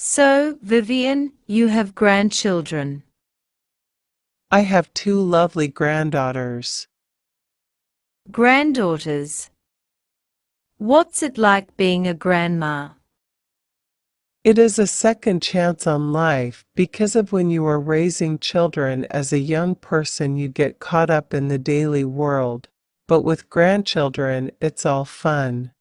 So, Vivian, you have grandchildren. I have two lovely granddaughters. Granddaughters. What's it like being a grandma? It is a second chance on life because of when you are raising children as a young person you get caught up in the daily world, but with grandchildren it's all fun.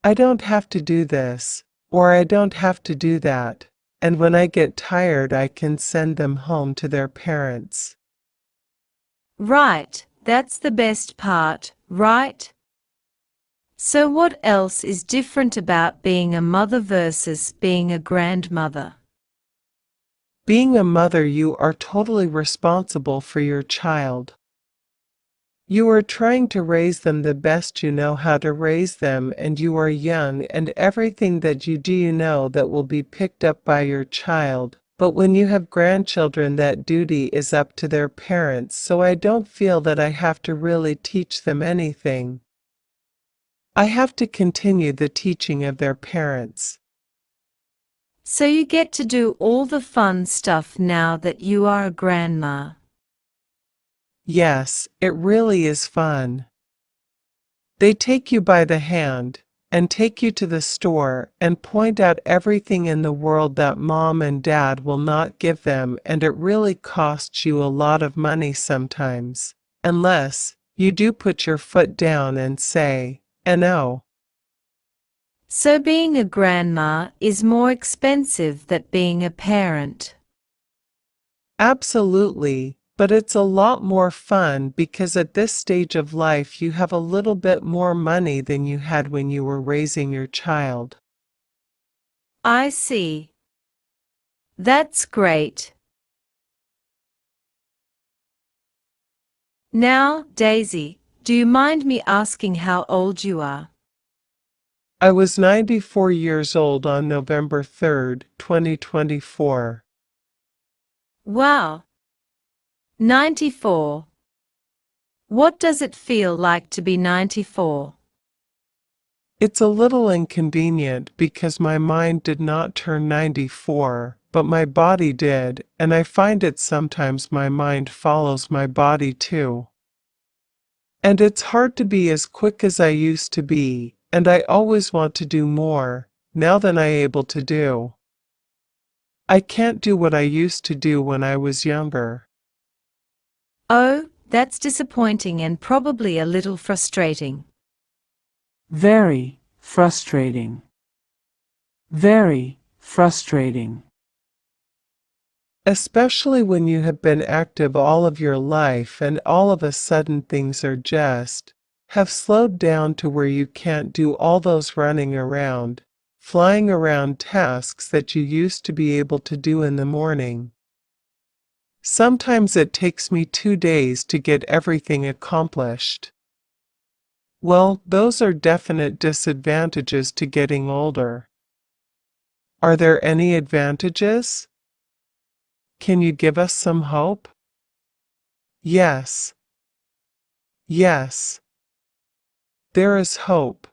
I don't have to do this, or I don't have to do that, and when I get tired I can send them home to their parents. Right, that's the best part, right? So what else is different about being a mother versus being a grandmother? Being a mother, you are totally responsible for your child. You are trying to raise them the best you know how to raise them, and you are young, and everything that you do you know that will be picked up by your child. But when you have grandchildren, that duty is up to their parents, so I don't feel that I have to really teach them anything. I have to continue the teaching of their parents. So you get to do all the fun stuff now that you are a grandma. Yes, it really is fun. They take you by the hand and take you to the store and point out everything in the world that mom and dad will not give them, and it really costs you a lot of money sometimes, unless you do put your foot down and say, "No." So being a grandma is more expensive than being a parent. Absolutely, but it's a lot more fun because at this stage of life you have a little bit more money than you had when you were raising your child. I see. That's great. Now, Daisy, do you mind me asking how old you are? I was 94 years old on November 3rd, 2024. Wow, 94. What does it feel like to be 94? It's a little inconvenient because my mind did not turn 94, but my body did, and I find it sometimes my mind follows my body too. And it's hard to be as quick as I used to be, and I always want to do more, now than I'm able to do. I can't do what I used to do when I was younger. Oh, that's disappointing and probably a little frustrating. Very frustrating. Very frustrating. Especially when you have been active all of your life and all of a sudden things are just have slowed down to where you can't do all those running around, flying around tasks that you used to be able to do in the morning. Sometimes it takes me 2 days to get everything accomplished. Well, those are definite disadvantages to getting older. Are there any advantages? Can you give us some hope? Yes. Yes. There is hope.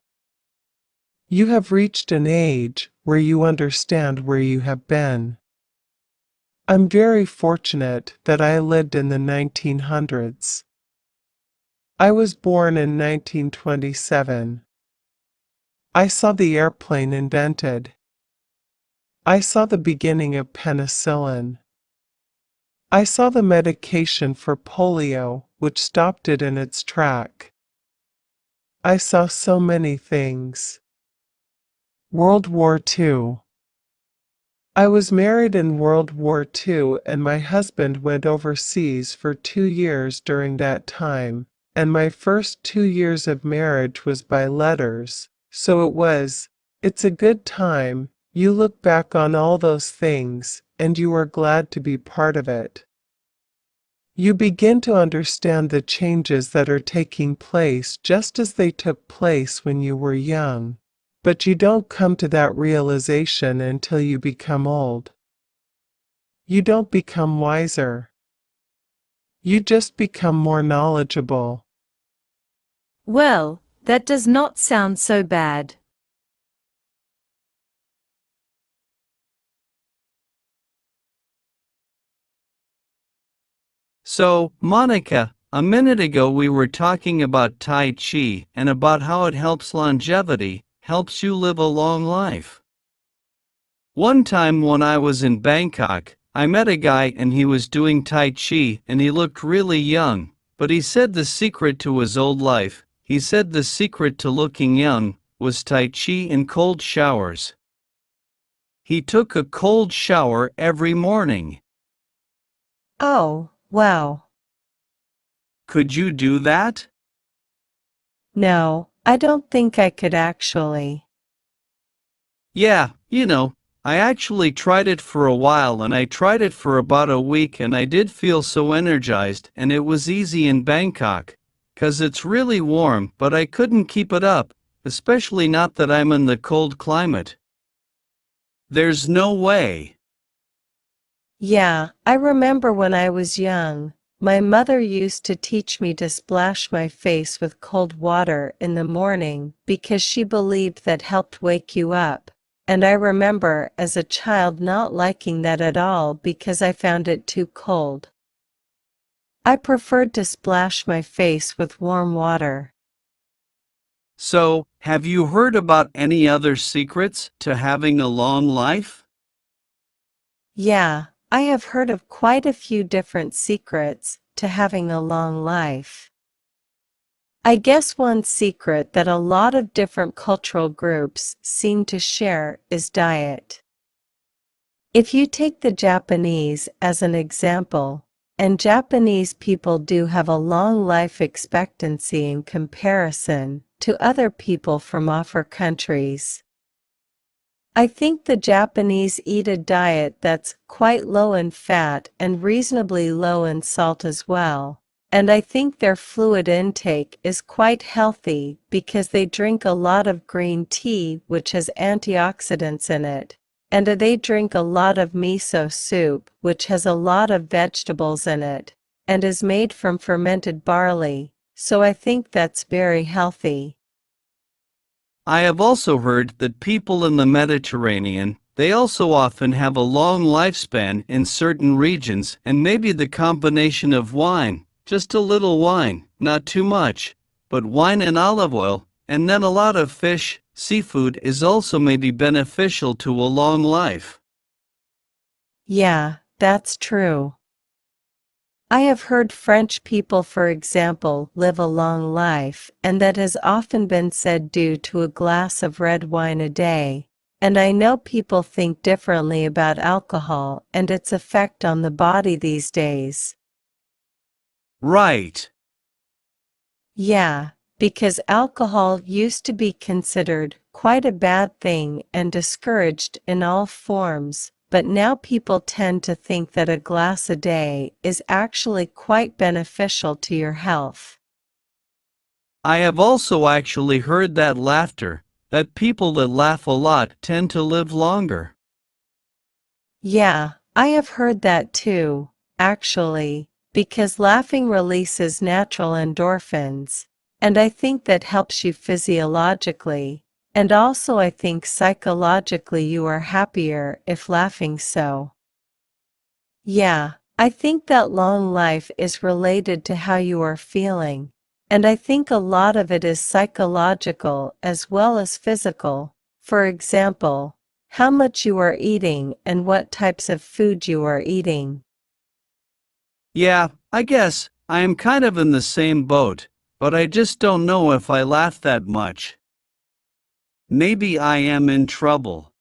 You have reached an age where you understand where you have been. I'm very fortunate that I lived in the 1900s. I was born in 1927. I saw the airplane invented. I saw the beginning of penicillin. I saw the medication for polio, which stopped it in its track. I saw so many things. World War II. I was married in World War II, and my husband went overseas for 2 years during that time, and my first 2 years of marriage was by letters, so it's a good time. You look back on all those things, and you are glad to be part of it. You begin to understand the changes that are taking place just as they took place when you were young. But you don't come to that realization until you become old. You don't become wiser. You just become more knowledgeable. Well, that does not sound so bad. So, Monica, a minute ago we were talking about Tai Chi and about how it helps longevity, helps you live a long life. One time when I was in Bangkok, I met a guy and he was doing Tai Chi and he looked really young, but he said the secret to his old life, he said the secret to looking young, was Tai Chi and cold showers. He took a cold shower every morning. Oh, wow. Could you do that? No, I don't think I could actually. Yeah, I actually tried it for a while and I tried it for about a week and I did feel so energized and it was easy in Bangkok, 'cause it's really warm, but I couldn't keep it up, especially not that I'm in the cold climate. There's no way. Yeah, I remember when I was young, my mother used to teach me to splash my face with cold water in the morning because she believed that helped wake you up. And I remember as a child not liking that at all because I found it too cold. I preferred to splash my face with warm water. So, have you heard about any other secrets to having a long life? Yeah, I have heard of quite a few different secrets to having a long life. I guess one secret that a lot of different cultural groups seem to share is diet. If you take the Japanese as an example, and Japanese people do have a long life expectancy in comparison to other people from other countries. I think the Japanese eat a diet that's quite low in fat and reasonably low in salt as well. And I think their fluid intake is quite healthy because they drink a lot of green tea which has antioxidants in it. And they drink a lot of miso soup which has a lot of vegetables in it, and is made from fermented barley, so I think that's very healthy. I have also heard that people in the Mediterranean, they also often have a long lifespan in certain regions and maybe the combination of wine, just a little wine, not too much, but wine and olive oil, and then a lot of fish, seafood is also maybe beneficial to a long life. Yeah, that's true. I have heard French people, for example, live a long life, and that has often been said due to a glass of red wine a day. And I know people think differently about alcohol and its effect on the body these days. Right. Yeah, because alcohol used to be considered quite a bad thing and discouraged in all forms, but now people tend to think that a glass a day is actually quite beneficial to your health. I have also actually heard that people that laugh a lot tend to live longer. Yeah, I have heard that too, actually, because laughing releases natural endorphins, and I think that helps you physiologically, and also I think psychologically you are happier if laughing so. Yeah, I think that long life is related to how you are feeling, and I think a lot of it is psychological as well as physical. For example, how much you are eating and what types of food you are eating. Yeah, I guess I am kind of in the same boat, but I just don't know if I laugh that much. Maybe I am in trouble.